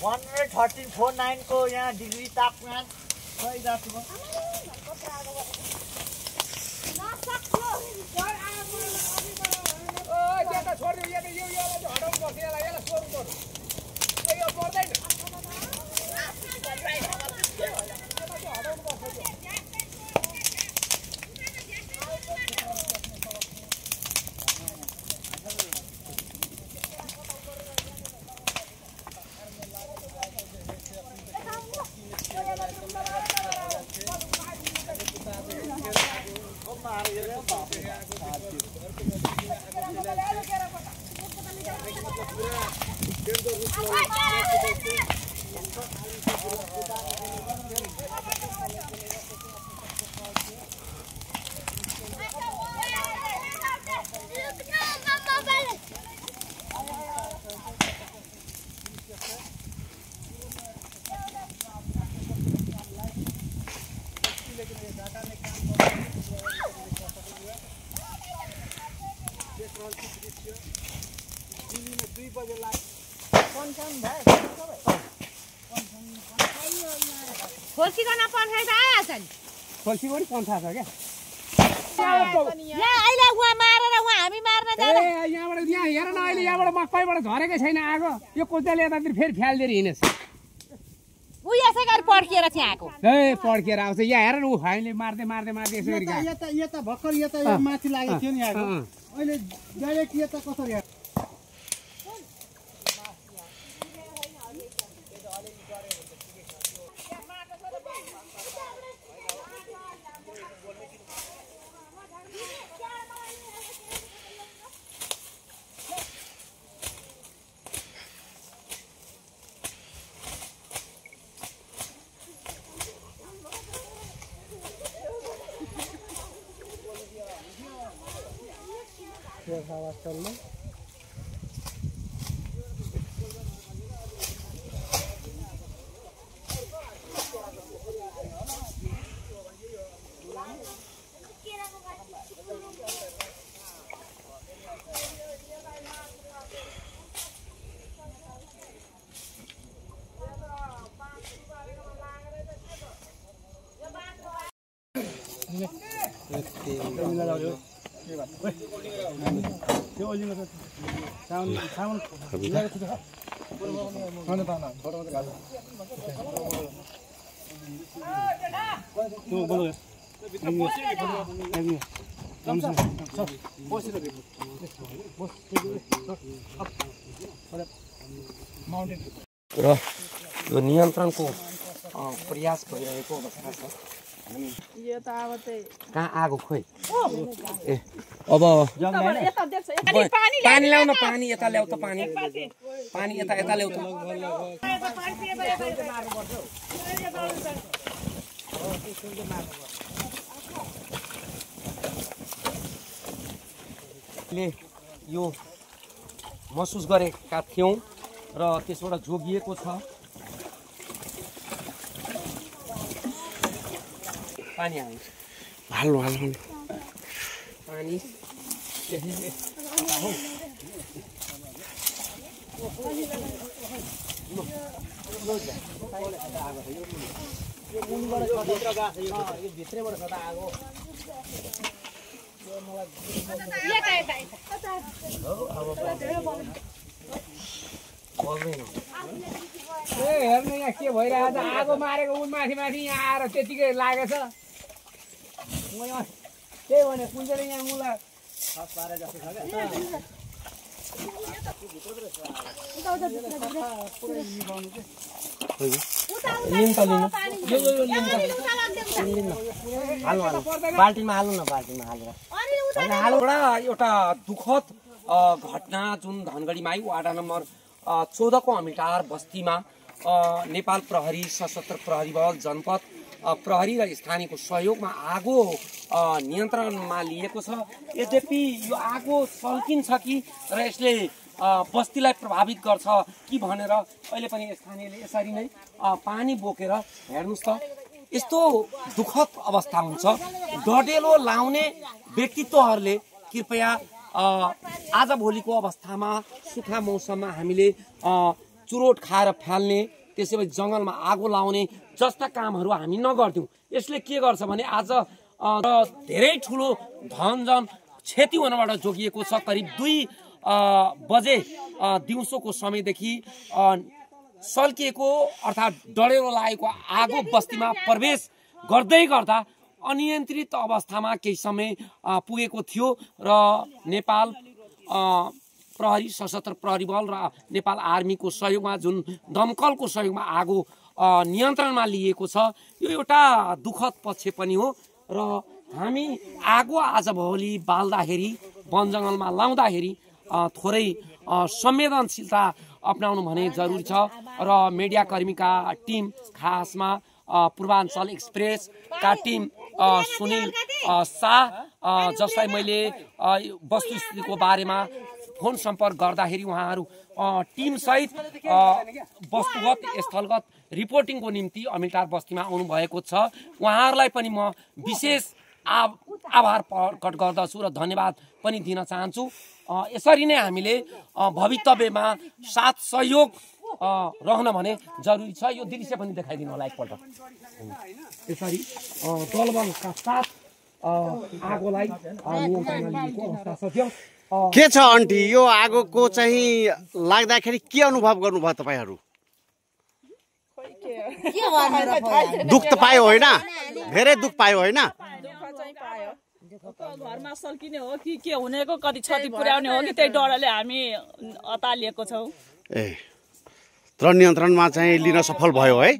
113.49 को यहाँ डिग्री तापमान भइरहेको छ। खोर्सीको नपन्खाइ त आएछन्। खोर्सी पनि पन्था छ क्या। यहाँ अहिले उहाँ मारेर उहाँ हामी मार्न जाँदा यहाँबाट यहाँ हेर न अहिले यहाँबाट मकैबाट झरेकै छैन आगो। यो कोचाले यतातिर फेरि फ्यालिदिएर हिँडेछ। ऊ यसै गरी पड्किएर चाहिँ आएको। ए पड्किएर आउँछ यहाँ हेर न ऊ हामीले मार्दै मार्दै मार्दै यसो गरी यता भर्खर यता माथि लागेको थियो नि आगो। अहिले डाइरेक्ट यता कसरी आवाज चल्ने र यो नियन्त्रणको प्रयास भइरहेको अवस्था छ। कहाँ आगो खोइ ए अब पानी ल्याउ न पानी यता ल्याउ त पानी पानी यता यता ल्याउ त यो महसुस गरेका थियौं र त्यसबाट जोगिएको छ। पानी हाल्नु हाल्नु हाल्नु पानी हेर्नु यहाँ के भइरहेछ आगो मारेको उ माथि माथि यहाँ आएर त्यतिकै लागेछ। त्यही भने कुन चाहिँ यहाँ मुला बाल्टीमा हाल्नु न बाल्टीमा हालेर एउटा दुःखद घटना जुन धनगढीमा आयो वार्ड नम्बर 14 को अमिटार बस्तीमा नेपाल प्रहरी सशस्त्र प्रहरी बल जनपद प्रहरी र स्थानीयको सहयोगमा आगो नियन्त्रणमा लिएको छ। यद्यपि यो आगो सल्किन्छ कि र यसले बस्तीलाई प्रभावित गर्छ कि भनेर अहिले पनि स्थानीयले यसरी नै पानी बोकेर हेर्नुस् त यस्तो दुःखद अवस्था हुन्छ। डडेलो लाउने व्यक्तित्वहरूले कृपया आज भोलिको अवस्थामा सुक्खा मौसममा हामीले चुरोट खाएर फाल्ने, त्यसै गरी जङ्गलमा आगो लाउने जस्ता कामहरू हामी नगर्दैनौँ। यसले के गर्छ भने आज धेरै ठुलो धनजन क्षति हुनबाट जोगिएको छ। करिब 2 बजे दिउँसोको समयदेखि सल्किएको अर्थात् डढेलो लागेको आगो बस्तीमा प्रवेश गर्दै गर्दा अनियन्त्रित अवस्थामा केही समय पुगेको थियो र नेपाल प्रहरी, सशस्त्र प्रहरी बल र नेपाल आर्मीको सहयोगमा, जुन दमकलको सहयोगमा आगो नियन्त्रणमा लिएको छ। यो एउटा दुःखद पक्ष पनि हो र हामी आगो आज भोलि बाल्दाखेरि, वन जङ्गलमा लाउँदाखेरि थोरै संवेदनशीलता अपनाउनु भने जरुरी छ र मिडिया कर्मीका टिम, खासमा पूर्वाञ्चल एक्सप्रेसका टिम सुनिल शाह, जसलाई मैले वस्तुस्थितिको बारेमा फोन सम्पर्क गर्दाखेरि उहाँहरू टिमसहित वस्तुगत स्थलगत रिपोर्टिङको निम्ति अमिलटार बस्तीमा आउनुभएको छ। उहाँहरूलाई पनि म विशेष आभार प्रकट गर्दछु र धन्यवाद पनि दिन चाहन्छु। यसरी नै हामीले भवितव्यमा साथ सहयोग रहन भने जरुरी छ। यो दृश्य पनि देखाइदिनु होला एकपल्ट। यसरी दलबलका साथ आगोलाई नियन्त्रणमा लिएको अवस्था छ। के छ आन्टी, यो आगोको चाहिँ लाग्दाखेरि के अनुभव गर्नुभयो तपाईँहरू? दुःख त पायो होइन? धेरै दुःख पायो होइन? घरमा सल्किने हो कि के हुनेको, कति क्षति पुर्याउने हो कि, त्यही डरले हामी अतालिएको छौँ। तर नियन्त्रणमा चाहिँ लिन सफल भयो है?